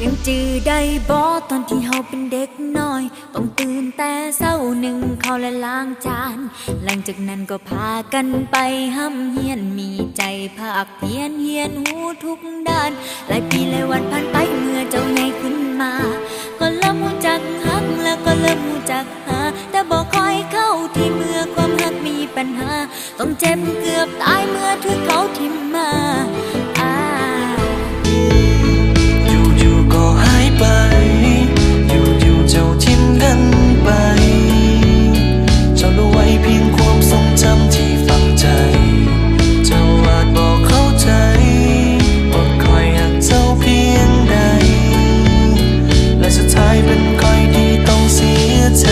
ยังจื้อได้บ่ตอนที่เฮาเป็นเด็กน้อยต้องตื่นแต่เช้าหนึ่งข้าวและล้างจานหลังจากนั้นก็พากันไปห้ำเฮียนมีใจภาคเพียนเฮียนหูทุกด้านหลายปีหลายวันผ่านไปเมื่อเจ้าใหญ่ขึ้นมาก็เริ่มรู้จักฮักแล้วก็เริ่มรู้จักหาแต่บ่ค่อยเข้าที่เมื่อความฮักมีปัญหาต้องเจ็บเกือบตายเมื่อถูกเขาทิ่มมาอยู่ๆก็หายไปอยู่ๆเจ้าทิ้งกันไปเจ้ารู้ไว้เพียงความทรงจำที่ฝังใจเจ้าอาจบอกเข้าใจอดคอยหักเจ้าเพียงใดและสุดท้ายเป็นคอยที่ต้องเสียใจ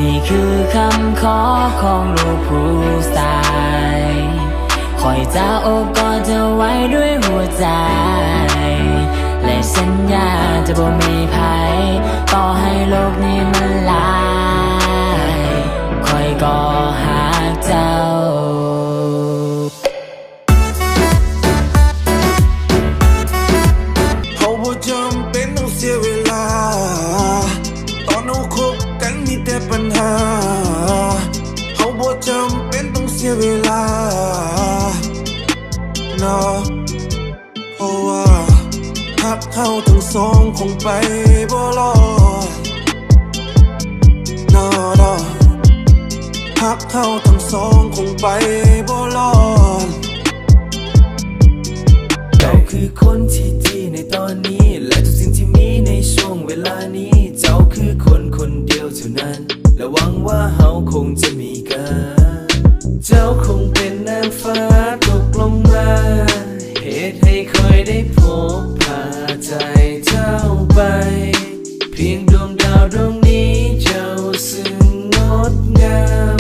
นี่คือคำขอของลูกผู้ชายคอยจะโอบกอดเธอไว้ด้วยหัวใจและสัญญาจะบ่มีภัยต่อให้โลกนี้มันลายคอยก็หาเจ้าเขาบ่จำเป็นต้องเสียเวลาตอนเราคบกันมีแต่ปัญหาเขาบ่จำเป็นต้องเสียเวลานะเพราะว่าหักเขาทั้งสองคงไปบ่รอดนะหักเขาทั้งสองคงไปบ่รอดเราคือคนที่ดีในตอนนี้และทุกสิ่งที่มีในช่วงเวลานี้เจ้าคือคนคนเดียวเท่านั้นและหวังว่าเฮาคงจะมีกันเจ้าคงเป็นนางฟ้าตกลงมาเหตุให้คอยได้พบพาใจเจ้าไปเพียงดวงดาวดวงนี้เจ้าซึ่งงดงาม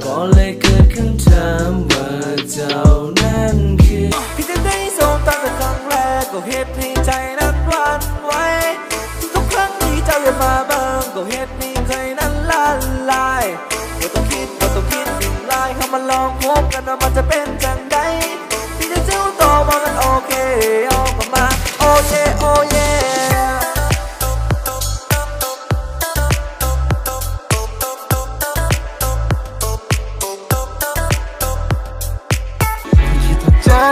ก็เลยเกิดคำถามว่าเจ้านั้นคือพี่จะได้สบตาแต่ครั้งแรกก็เหตุให้ใจนั้นหวั่นไหวทุกครั้งที่เจ้าอย่ามาบ้างก็เหตุให้ใจนั้นละลายก็ต้องคิดสิ่งร้ายเข้ามาลองพบกันว่ามันจะเป็นจังใดที่จะเจ้าต่อมากันโอเคเอากลับมาโอเย่โอเย่เจ้า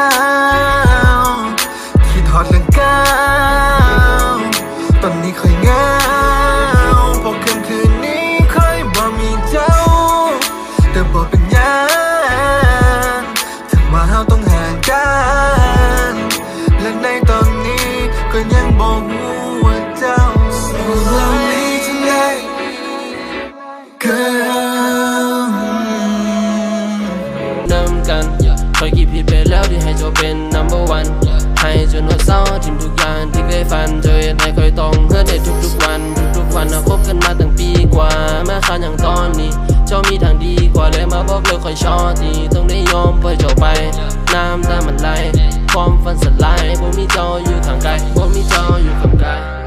ที่ถอดเรื่องก้าวตอนนี้ค่อยเหงาพอคืนนี้ค่อยบ่มีเจ้าแต่บ่เป็นหยังถึงว่าเฮาต้องห่างกันและในตอนนี้ก็ยังบ่ฮู้ว่าเจ้าสู้เรื่องนี้จังได๋นำกันคอยกี่ผิดไปแล้วที่ให้เจ้าเป็น number one ให้จนว่าเศร้าทิ้งทุกอย่างที่เคยฝันเธอให้คอยต้องเฮือได้ทุกวันนะคบกันมาตั้งปีกว่าแม้คันอย่างตอนนี้เจ้ามีทางดีกว่าเลยมาบอกเลิกคอยชอดีต้องได้ยอมปล่อยเจ้าไปน้ำตามันไหลความฝันสลายบ่มีเจ้าอยู่ข้างกายบ่มีเจ้าอยู่ข้างกาย